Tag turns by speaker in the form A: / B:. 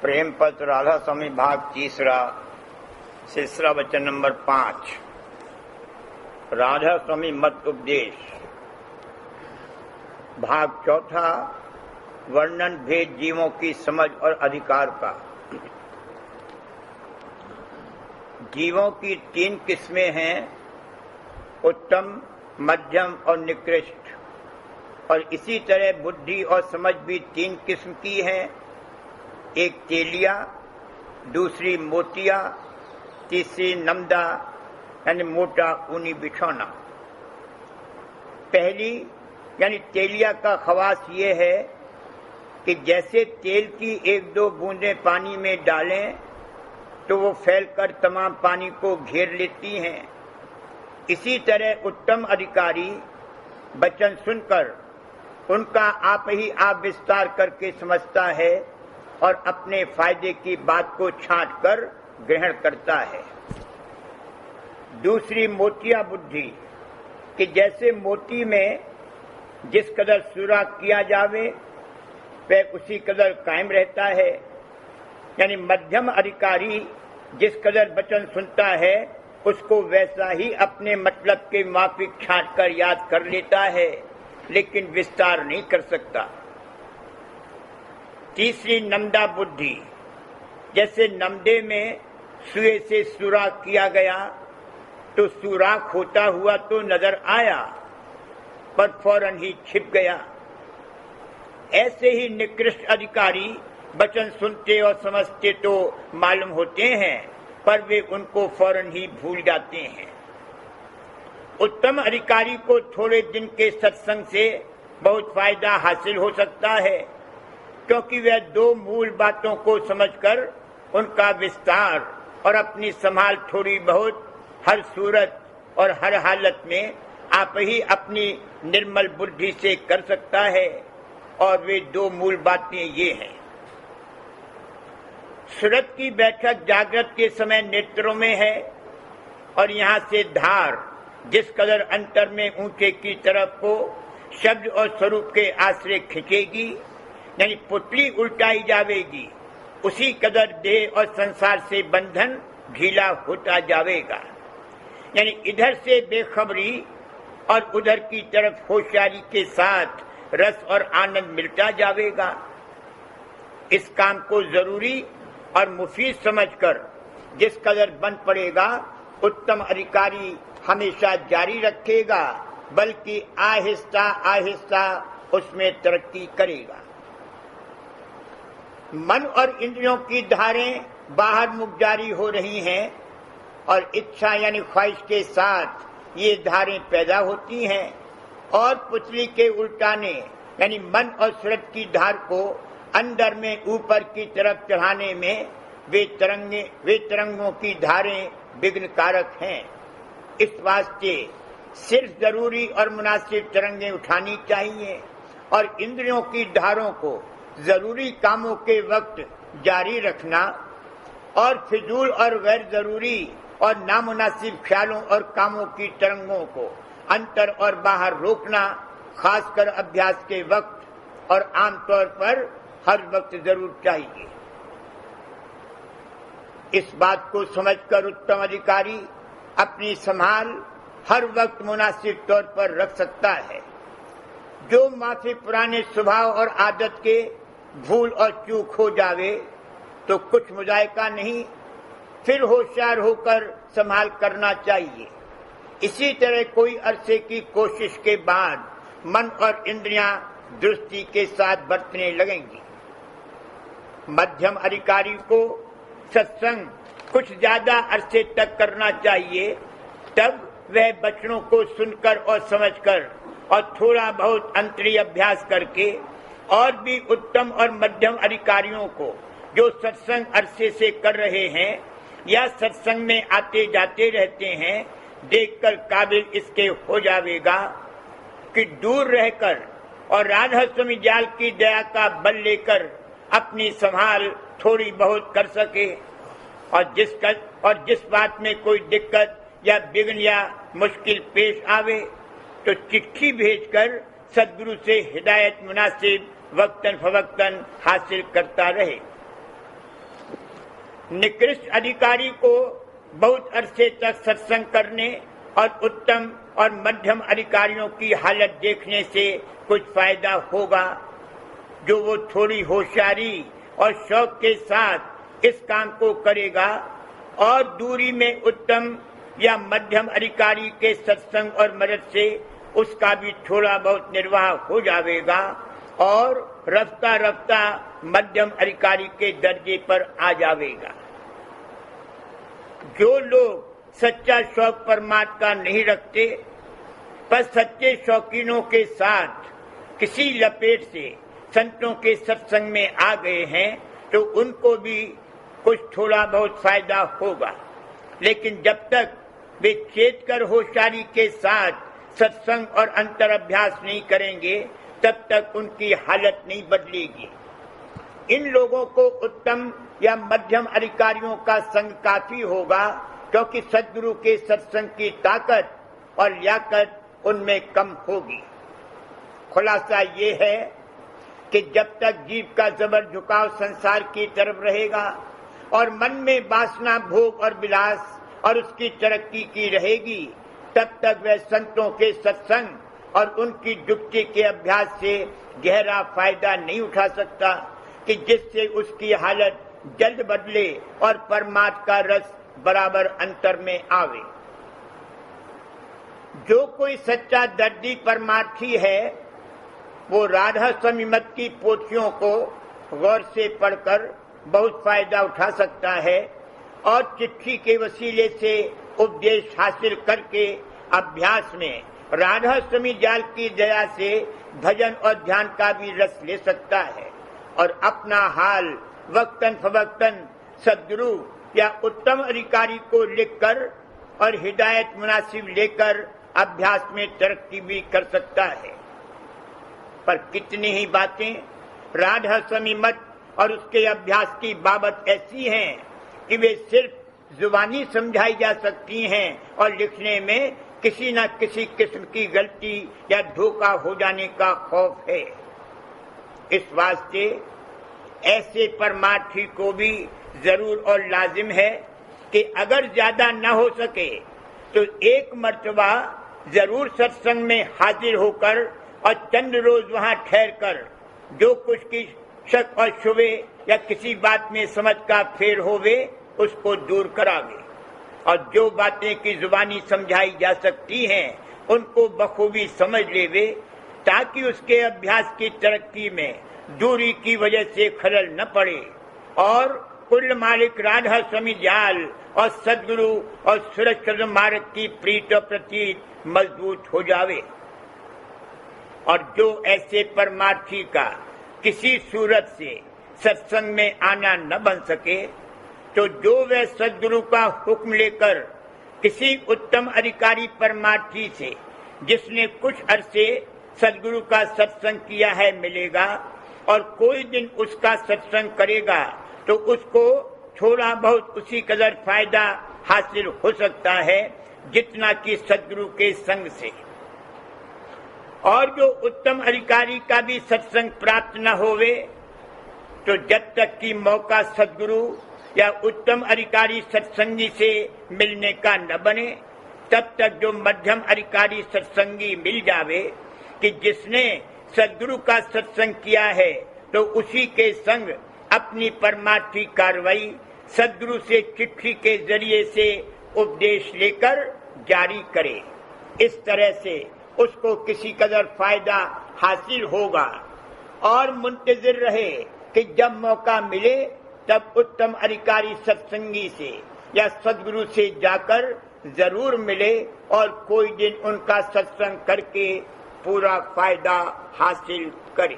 A: प्रेम पत्र राधा स्वामी भाग तीसरा, तीसरा वचन नंबर 5। राधा स्वामी मत उपदेश भाग चौथा, वर्णन भेद जीवों की समझ और अधिकार का। जीवों की 3 किस्में हैं, उत्तम, मध्यम और निकृष्ट। और इसी तरह बुद्धि और समझ भी 3 किस्म की है। एक तेलिया, दूसरी मोतिया, तीसरी नमदा यानी मोटा ऊनी बिछौना। पहली यानी तेलिया का खवास ये है कि जैसे तेल की 1-2 बूंदें पानी में डालें तो वो फैलकर तमाम पानी को घेर लेती हैं। इसी तरह उत्तम अधिकारी वचन सुनकर उनका आप ही आप विस्तार करके समझता है और अपने फायदे की बात को छांट कर ग्रहण करता है। दूसरी मोतिया बुद्धि कि जैसे मोती में जिस कदर सुराख किया जावे वह उसी कदर कायम रहता है। यानी मध्यम अधिकारी जिस कदर वचन सुनता है उसको वैसा ही अपने मतलब के माफिक छांट कर याद कर लेता है, लेकिन विस्तार नहीं कर सकता। तीसरी नमदा बुद्धि, जैसे नमदे में सुए से सुराख किया गया तो सुराख होता हुआ तो नजर आया पर फौरन ही छिप गया। ऐसे ही निकृष्ट अधिकारी वचन सुनते और समझते तो मालूम होते हैं पर वे उनको फौरन ही भूल जाते हैं। उत्तम अधिकारी को थोड़े दिन के सत्संग से बहुत फायदा हासिल हो सकता है, क्योंकि वह 2 मूल बातों को समझकर उनका विस्तार और अपनी संभाल थोड़ी बहुत हर सूरत और हर हालत में आप ही अपनी निर्मल बुद्धि से कर सकता है। और वे 2 मूल बातें ये हैं। सूरत की बैठक जागृत के समय नेत्रों में है और यहाँ से धार जिस कदर अंतर में ऊंचे की तरफ को शब्द और स्वरूप के आश्रय खिंचेगी, यानी पुतली उल्टाई जावेगी, उसी कदर देह और संसार से बंधन ढीला होता जावेगा। यानी इधर से बेखबरी और उधर की तरफ होशियारी के साथ रस और आनंद मिलता जावेगा। इस काम को जरूरी और मुफीद समझकर जिस कदर बन पड़ेगा उत्तम अधिकारी हमेशा जारी रखेगा, बल्कि आहिस्ता आहिस्ता उसमें तरक्की करेगा। मन और इंद्रियों की धारें बाहर मुख जारी हो रही हैं और इच्छा यानी ख्वाहिश के साथ ये धारें पैदा होती हैं और पुतली के उल्टाने यानी मन और सूरत की धार को अंदर में ऊपर की तरफ चढ़ाने में वे तरंगों की धारें विघ्न कारक हैं। इस वास्ते सिर्फ जरूरी और मुनासिब तरंगें उठानी चाहिए और इंद्रियों की धारों को जरूरी कामों के वक्त जारी रखना और फिजूल और गैर जरूरी और नामुनासिब ख्यालों और कामों की तरंगों को अंतर और बाहर रोकना, खासकर अभ्यास के वक्त और आमतौर पर हर वक्त जरूर चाहिए। इस बात को समझकर उत्तम अधिकारी अपनी संभाल हर वक्त मुनासिब तौर पर रख सकता है। जो माफी पुराने स्वभाव और आदत के भूल और चूक हो जावे तो कुछ मुजायका नहीं, फिर होशियार होकर संभाल करना चाहिए। इसी तरह कोई अरसे की कोशिश के बाद मन और इंद्रियां दुरुस्ती के साथ बरतने लगेंगी। मध्यम अधिकारी को सत्संग कुछ ज्यादा अरसे तक करना चाहिए, तब वह वचनों को सुनकर और समझकर और थोड़ा बहुत अंतरीय अभ्यास करके और भी उत्तम और मध्यम अधिकारियों को जो सत्संग अरसे से कर रहे हैं या सत्संग में आते जाते रहते हैं देखकर काबिल इसके हो जावेगा कि दूर रहकर और राधा स्वामी जाल की दया का बल लेकर अपनी संभाल थोड़ी बहुत कर सके। और जिस बात में कोई दिक्कत या विघ्न या मुश्किल पेश आवे तो चिट्ठी भेजकर सदगुरु से हिदायत मुनासिब वक्तन फवक्तन हासिल करता रहे। निकृष्ट अधिकारी को बहुत अरसे तक सत्संग करने और उत्तम और मध्यम अधिकारियों की हालत देखने से कुछ फायदा होगा। जो वो थोड़ी होशियारी और शौक के साथ इस काम को करेगा और दूरी में उत्तम या मध्यम अधिकारी के सत्संग और मदद से उसका भी थोड़ा बहुत निर्वाह हो जाएगा और रफ्ता रफ्ता मध्यम अधिकारी के दर्जे पर आ जाएगा। जो लोग सच्चा शौक परमात्मा का नहीं रखते पर सच्चे शौकीनों के साथ किसी लपेट से संतों के सत्संग में आ गए हैं तो उनको भी कुछ थोड़ा बहुत फायदा होगा। लेकिन जब तक वे चेत कर होशियारी के साथ सत्संग और अंतर अभ्यास नहीं करेंगे तब तक उनकी हालत नहीं बदलेगी। इन लोगों को उत्तम या मध्यम अधिकारियों का संग काफी होगा क्योंकि सद्गुरु के सत्संग की ताकत और लियाकत उनमें कम होगी। खुलासा ये है कि जब तक जीव का जबर झुकाव संसार की तरफ रहेगा और मन में वासना भोग और विलास और उसकी तरक्की की रहेगी तब तक वह संतों के सत्संग और उनकी युक्ति के अभ्यास से गहरा फायदा नहीं उठा सकता कि जिससे उसकी हालत जल्द बदले और परमात्मा का रस बराबर अंतर में आवे। जो कोई सच्चा दर्दी परमार्थी है वो राधा स्वामी मत की पोथियों को गौर से पढ़कर बहुत फायदा उठा सकता है और चिट्ठी के वसीले से उपदेश हासिल करके अभ्यास में राधा स्वामी जाल की दया से भजन और ध्यान का भी रस ले सकता है और अपना हाल वक्तन फवक्तन सद्गुरु या उत्तम अधिकारी को लिखकर और हिदायत मुनासिब लेकर अभ्यास में तरक्की भी कर सकता है। पर कितनी ही बातें राधा स्वामी मत और उसके अभ्यास की बाबत ऐसी हैं कि वे सिर्फ जुबानी समझाई जा सकती हैं और लिखने में किसी न किसी किस्म की गलती या धोखा हो जाने का खौफ है। इस वास्ते ऐसे परमार्थी को भी जरूर और लाजिम है कि अगर ज्यादा न हो सके तो एक मर्तबा जरूर सत्संग में हाजिर होकर और चंद रोज वहां ठहर कर जो कुछ की शक और शुबे या किसी बात में समझ का फेर होवे उसको दूर करावे और जो बातें की जुबानी समझाई जा सकती हैं उनको बखूबी समझ लेवे ताकि उसके अभ्यास की तरक्की में दूरी की वजह से खलल न पड़े और कुल मालिक राधा स्वामी जाल और सद्गुरु और सूरज चंद्र मार्ग की प्रीत और प्रतीत मजबूत हो जावे। और जो ऐसे परमार्थी का किसी सूरत से सत्संग में आना न बन सके तो जो वह सद्गुरु का हुक्म लेकर किसी उत्तम अधिकारी परमार्थी से जिसने कुछ अरसे सद्गुरु का सत्संग किया है मिलेगा और कोई दिन उसका सत्संग करेगा तो उसको थोड़ा बहुत उसी कदर फायदा हासिल हो सकता है जितना कि सद्गुरु के संग से। और जो उत्तम अधिकारी का भी सत्संग प्राप्त न होवे तो जब तक कि मौका सद्गुरु या उत्तम अधिकारी सत्संगी से मिलने का न बने तब तक जो मध्यम अधिकारी सत्संगी मिल जावे कि जिसने सद्गुरु का सत्संग किया है तो उसी के संग अपनी परमार्थी कार्रवाई सद्गुरु से चिट्ठी के जरिए से उपदेश लेकर जारी करे। इस तरह से उसको किसी कदर फायदा हासिल होगा और मुंतजिर रहे कि जब मौका मिले तब उत्तम अधिकारी सत्संगी से या सद्गुरु से जाकर जरूर मिले और कोई दिन उनका सत्संग करके पूरा फायदा हासिल करे।